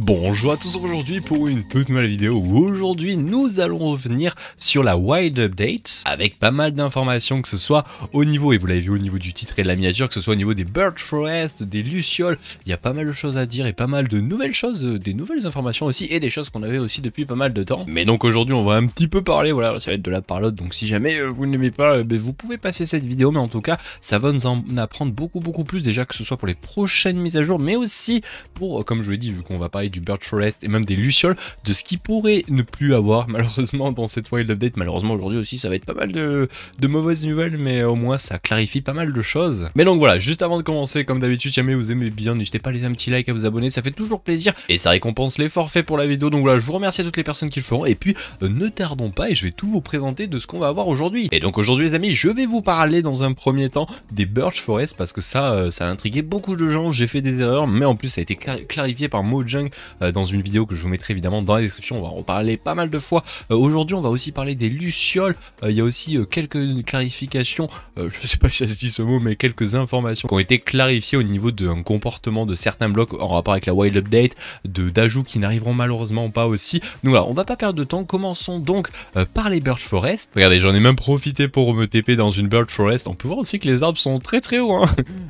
Bonjour à tous aujourd'hui pour une toute nouvelle vidéo où aujourd'hui nous allons revenir sur la Wild Update avec pas mal d'informations, que ce soit au niveau, et vous l'avez vu au niveau du titre et de la miniature, que ce soit au niveau des Birch Forest, des Lucioles. Il y a pas mal de choses à dire et pas mal de nouvelles choses, des nouvelles informations aussi et des choses qu'on avait aussi depuis pas mal de temps. Mais donc aujourd'hui on va un petit peu parler, voilà, ça va être de la parlotte, donc si jamais vous ne l'aimez pas, vous pouvez passer cette vidéo, mais en tout cas ça va nous en apprendre beaucoup plus déjà, que ce soit pour les prochaines mises à jour, mais aussi pour, comme je l'ai dit, vu qu'on va parler du Birch Forest et même des Lucioles, de ce qui pourrait ne plus avoir malheureusement dans cette Wild Update. Malheureusement aujourd'hui aussi ça va être pas mal de mauvaises nouvelles, mais au moins ça clarifie pas mal de choses. Mais donc voilà, juste avant de commencer, comme d'habitude, si jamais vous aimez bien, n'hésitez pas à laisser un petit like, à vous abonner, ça fait toujours plaisir et ça récompense l'effort fait pour la vidéo. Donc voilà, je vous remercie à toutes les personnes qui le feront, et puis ne tardons pas et je vais tout vous présenter de ce qu'on va avoir aujourd'hui. Et donc aujourd'hui les amis, je vais vous parler dans un premier temps des Birch Forest, parce que ça a intrigué beaucoup de gens. J'ai fait des erreurs, mais en plus ça a été clarifié par Mojang dans une vidéo que je vous mettrai évidemment dans la description. On va en reparler pas mal de fois. Aujourd'hui on va aussi parler des Lucioles. Il y a aussi quelques clarifications, je sais pas si ça se dit ce mot, mais quelques informations qui ont été clarifiées au niveau d'un comportement de certains blocs en rapport avec la Wild Update, d'ajouts qui n'arriveront malheureusement pas aussi. Donc voilà, on va pas perdre de temps, commençons donc par les Birch Forest. Regardez, j'en ai même profité pour me TP dans une Birch Forest. On peut voir aussi que les arbres sont très hauts, hein.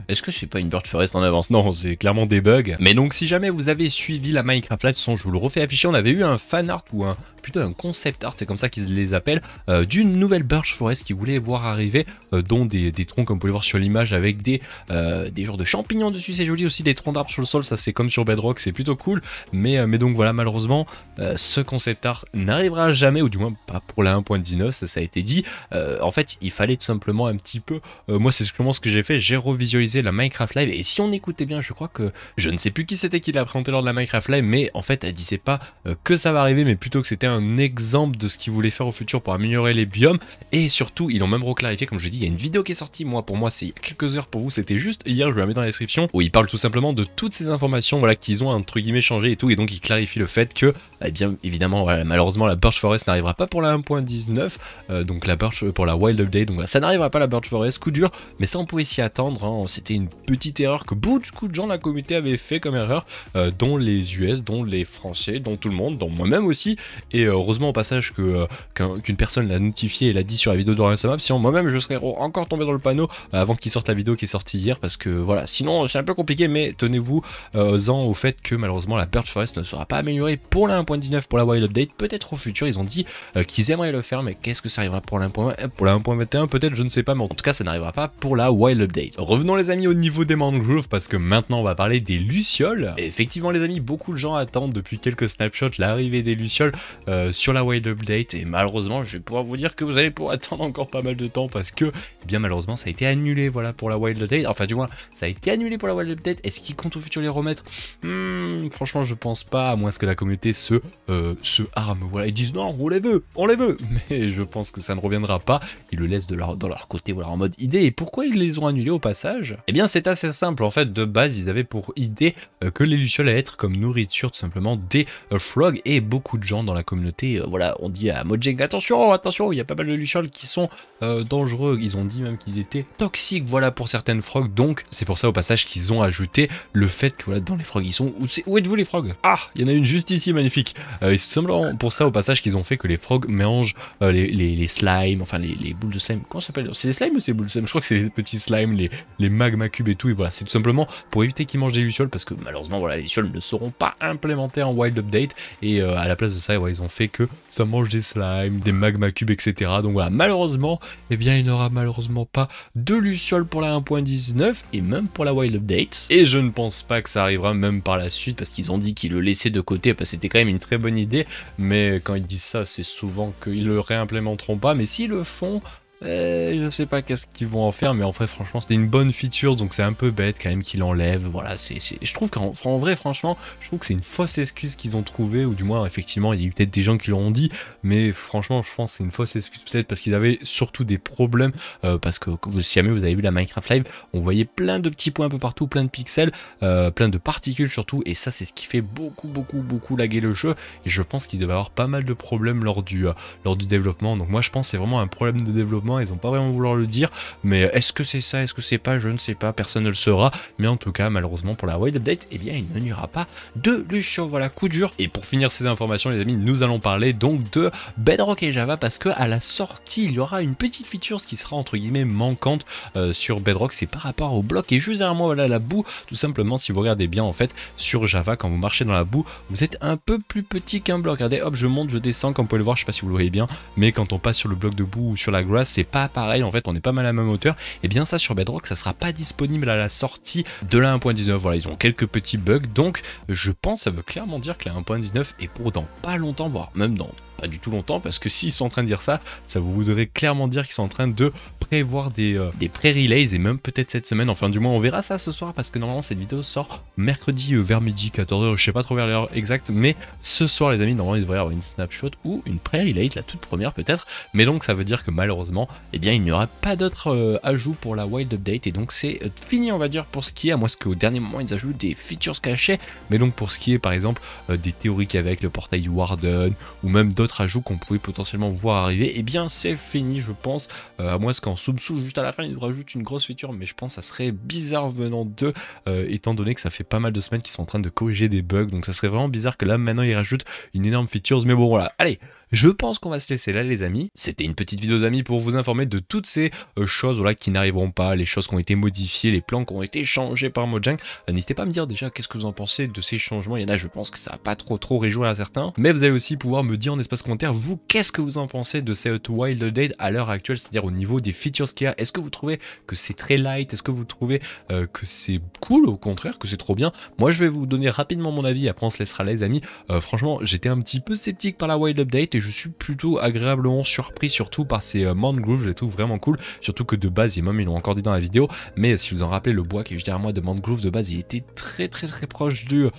Est-ce que je fais pas une Birch Forest en avance? Non, c'est clairement des bugs. Mais donc si jamais vous avez suivi la Minecraft Live, je vous le refais afficher, on avait eu un fan art ou plutôt un concept art, c'est comme ça qu'ils les appellent, d'une nouvelle Birch Forest qui voulait voir arriver, dont des troncs comme vous pouvez voir sur l'image, avec des genres de champignons dessus, c'est joli, aussi des troncs d'arbres sur le sol, ça c'est comme sur Bedrock, c'est plutôt cool. Mais donc voilà, malheureusement ce concept art n'arrivera jamais, ou du moins pas pour la 1.19, ça a été dit. En fait il fallait tout simplement un petit peu, moi c'est simplement ce que j'ai fait, j'ai revisualisé la Minecraft Live, et si on écoutait bien, je crois que, je ne sais plus qui c'était qui l'a présenté lors de la Minecraft Live, mais en fait elle disait pas que ça va arriver, mais plutôt que c'était un exemple de ce qu'ils voulaient faire au futur pour améliorer les biomes. Et surtout ils ont même reclarifié, comme je dis, il y a une vidéo qui est sortie, pour moi c'est il y a quelques heures, pour vous c'était juste hier, je vais la mettre dans la description, où ils parlent tout simplement de toutes ces informations, voilà, qu'ils ont entre guillemets changé et tout, et donc ils clarifient le fait que, eh bien évidemment, voilà, malheureusement la Birch Forest n'arrivera pas pour la 1.19, donc la Birch pour la Wild Update, donc voilà, ça n'arrivera pas la Birch Forest, coup dur, mais ça on pouvait s'y attendre, hein. C'était une petite erreur que beaucoup de gens de la communauté avaient fait comme erreur, dont les US, dont les Français, dont tout le monde, dont moi-même aussi, et heureusement au passage qu'une personne l'a notifié et l'a dit sur la vidéo de Ransamap, sinon moi-même je serais encore tombé dans le panneau avant qu'il sorte la vidéo qui est sortie hier, parce que voilà, sinon c'est un peu compliqué. Mais tenez-vous au fait que malheureusement la Birch Forest ne sera pas améliorée pour la 1.19 pour la Wild Update, peut-être au futur, ils ont dit qu'ils aimeraient le faire, mais qu'est-ce que ça arrivera pour la 1.21 peut-être, je ne sais pas, mais en tout cas ça n'arrivera pas pour la Wild Update. Revenons les amis au niveau des mangroves, parce que maintenant on va parler des Lucioles. Et effectivement les amis, beaucoup de gens attendent depuis quelques snapshots l'arrivée des Lucioles sur la Wild Update, et malheureusement je vais pouvoir vous dire que vous allez pouvoir attendre encore pas mal de temps, parce que, eh bien malheureusement ça a été annulé, voilà, pour la Wild Update, enfin du moins ça a été annulé pour la Wild Update. Est-ce qu'ils comptent au futur les remettre? Franchement je pense pas, à moins que la communauté se arme, voilà, ils disent non on les veut, mais je pense que ça ne reviendra pas. Ils le laissent dans leur côté, voilà, en mode idée. Et pourquoi ils les ont annulés au passage? Eh bien c'est assez simple, en fait de base ils avaient pour idée que les Lucioles allaient être comme nourriture tout simplement des frogs, et beaucoup de gens dans la communauté, voilà, on dit à Mojang attention, il y a pas mal de Lucioles qui sont dangereux, ils ont dit même qu'ils étaient toxiques, voilà, pour certaines frogs. Donc c'est pour ça au passage qu'ils ont ajouté le fait que voilà, dans les frogs ils sont, où êtes-vous les frogs? Ah, il y en a une juste ici, magnifique. Et c'est simplement pour ça au passage qu'ils ont fait que les frogs mangent les slimes, enfin les boules de slime, comment ça s'appelle? C'est les slimes ou c'est les boules de slime? Je crois que c'est les petits slimes, les magma cubes et tout, et voilà, c'est tout simplement pour éviter qu'ils mangent des Lucioles, parce que malheureusement voilà, les Lucioles ne seront pas implémentées en Wild Update, et à la place de ça, ouais, ils ont fait que ça mange des slimes, des magma cubes, etc. Donc voilà, malheureusement, eh bien il n'aura malheureusement pas de Lucioles pour la 1.19 et même pour la Wild Update, et je ne pense pas que ça arrivera même par la suite, parce qu'ils ont dit qu'ils le laissaient de côté, parce que c'était quand même une très bonne idée. Mais quand ils disent ça, c'est souvent qu'ils le réimplémenteront pas, mais s'ils le font, je sais pas qu'est-ce qu'ils vont en faire, mais en vrai franchement c'était une bonne feature, donc c'est un peu bête quand même qu'ils l'enlèvent. Voilà, je trouve qu'en vrai franchement je trouve que c'est une fausse excuse qu'ils ont trouvée, ou du moins effectivement il y a eu peut-être des gens qui l'auront dit, mais franchement je pense que c'est une fausse excuse, peut-être parce qu'ils avaient surtout des problèmes, parce que si jamais vous avez vu la Minecraft Live, on voyait plein de petits points un peu partout, plein de pixels, plein de particules surtout, et ça c'est ce qui fait beaucoup laguer le jeu, et je pense qu'il devait avoir pas mal de problèmes lors du développement. Donc moi je pense que c'est vraiment un problème de développement publiquement, ils ont pas vraiment vouloir le dire, mais est-ce que c'est ça, est-ce que c'est pas, je ne sais pas, personne ne le saura, mais en tout cas malheureusement pour la Wild Update, eh bien il n'y aura pas de Lucio, voilà, coup dur. Et pour finir ces informations les amis, nous allons parler donc de Bedrock et Java, parce que à la sortie il y aura une petite feature qui sera entre guillemets manquante sur Bedrock, c'est par rapport au bloc, et juste derrière moi voilà la boue, tout simplement. Si vous regardez bien en fait sur Java, quand vous marchez dans la boue, vous êtes un peu plus petit qu'un bloc. Regardez, hop, je monte, je descends, comme vous pouvez le voir, je sais pas si vous le voyez bien, mais quand on passe sur le bloc de boue ou sur la grass, c'est pas pareil en fait, on n'est pas mal à la même hauteur. Et bien ça sur Bedrock, ça sera pas disponible à la sortie de la 1.19. Voilà, ils ont quelques petits bugs, donc je pense ça veut clairement dire que la 1.19 est pour dans pas longtemps, voire même dans pas du tout longtemps, parce que s'ils sont en train de dire ça, ça vous voudrait clairement dire qu'ils sont en train de prévoir des pré-relays, et même peut-être cette semaine, enfin du moins on verra ça ce soir, parce que normalement cette vidéo sort mercredi vers midi, 14h, je sais pas trop vers l'heure exacte, mais ce soir les amis, normalement il devrait y avoir une snapshot ou une pré-relay, la toute première peut-être, mais donc ça veut dire que malheureusement, eh bien il n'y aura pas d'autres ajouts pour la Wild Update, et donc c'est fini on va dire pour ce qui est, à moins qu'au dernier moment ils ajoutent des features cachées, mais donc pour ce qui est par exemple des théories qu'avec le portail du Warden, ou même d'autres ajouts qu'on pouvait potentiellement voir arriver, et bien c'est fini je pense, à moins qu'en sous-dessous juste à la fin ils nous rajoutent une grosse feature, mais je pense que ça serait bizarre venant d'eux, étant donné que ça fait pas mal de semaines qu'ils sont en train de corriger des bugs, donc ça serait vraiment bizarre que là maintenant ils rajoutent une énorme feature, mais bon voilà, allez, je pense qu'on va se laisser là les amis. C'était une petite vidéo d'amis pour vous informer de toutes ces choses voilà, qui n'arriveront pas, les choses qui ont été modifiées, les plans qui ont été changés par Mojang. N'hésitez pas à me dire déjà qu'est-ce que vous en pensez de ces changements. Il y en a, je pense que ça va pas trop réjouir à certains, mais vous allez aussi pouvoir me dire en espace commentaire, vous, qu'est-ce que vous en pensez de cette Wild Update à l'heure actuelle, c'est-à-dire au niveau des features qu'il y a. Est-ce que vous trouvez que c'est très light? Est-ce que vous trouvez que c'est cool, au contraire, que c'est trop bien? Moi je vais vous donner rapidement mon avis, après on se laissera là les amis. Franchement j'étais un petit peu sceptique par la Wild Update, et je suis plutôt agréablement surpris, surtout par ces Mangrove, je les trouve vraiment cool, surtout que de base, et même ils l'ont encore dit dans la vidéo, mais si vous en rappelez, le bois qui est juste derrière moi de Mangrove, de base il était très proche du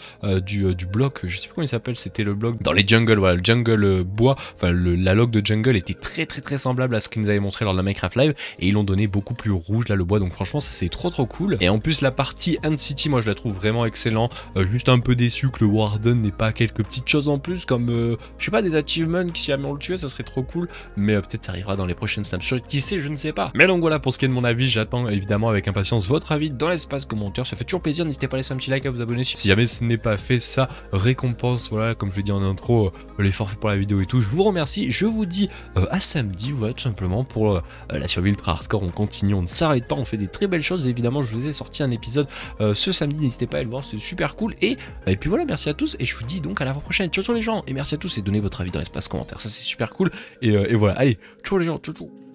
bloc, je sais plus comment il s'appelle, c'était le bloc dans les jungles, voilà, le jungle bois, enfin la log de jungle était très semblable à ce qu'ils nous avaient montré lors de la Minecraft Live, et ils l'ont donné beaucoup plus rouge là le bois, donc franchement ça c'est trop cool. Et en plus la partie Ant City, moi je la trouve vraiment excellent, juste un peu déçu que le Warden n'ait pas quelques petites choses en plus, comme je sais pas, des achievements qui si jamais on le tuait, ça serait trop cool, mais peut-être ça arrivera dans les prochaines snapshots, qui sait, je ne sais pas. Mais donc voilà, pour ce qui est de mon avis, j'attends évidemment avec impatience votre avis dans l'espace commentaire, ça fait toujours plaisir, n'hésitez pas à laisser un petit like, à vous abonner si jamais ce n'est pas fait, ça récompense, voilà, comme je l'ai dit en intro, l'effort fait pour la vidéo et tout. Je vous remercie, je vous dis à samedi, voilà, tout simplement pour la survie ultra hardcore. On continue, on ne s'arrête pas, on fait des très belles choses, et évidemment je vous ai sorti un épisode ce samedi, n'hésitez pas à le voir, c'est super cool, et puis voilà, merci à tous, et je vous dis donc à la fois prochaine, ciao les gens, et merci à tous, et donnez votre avis dans l'espace commentaire, ça c'est super cool, et voilà, allez, ciao les gens, ciao.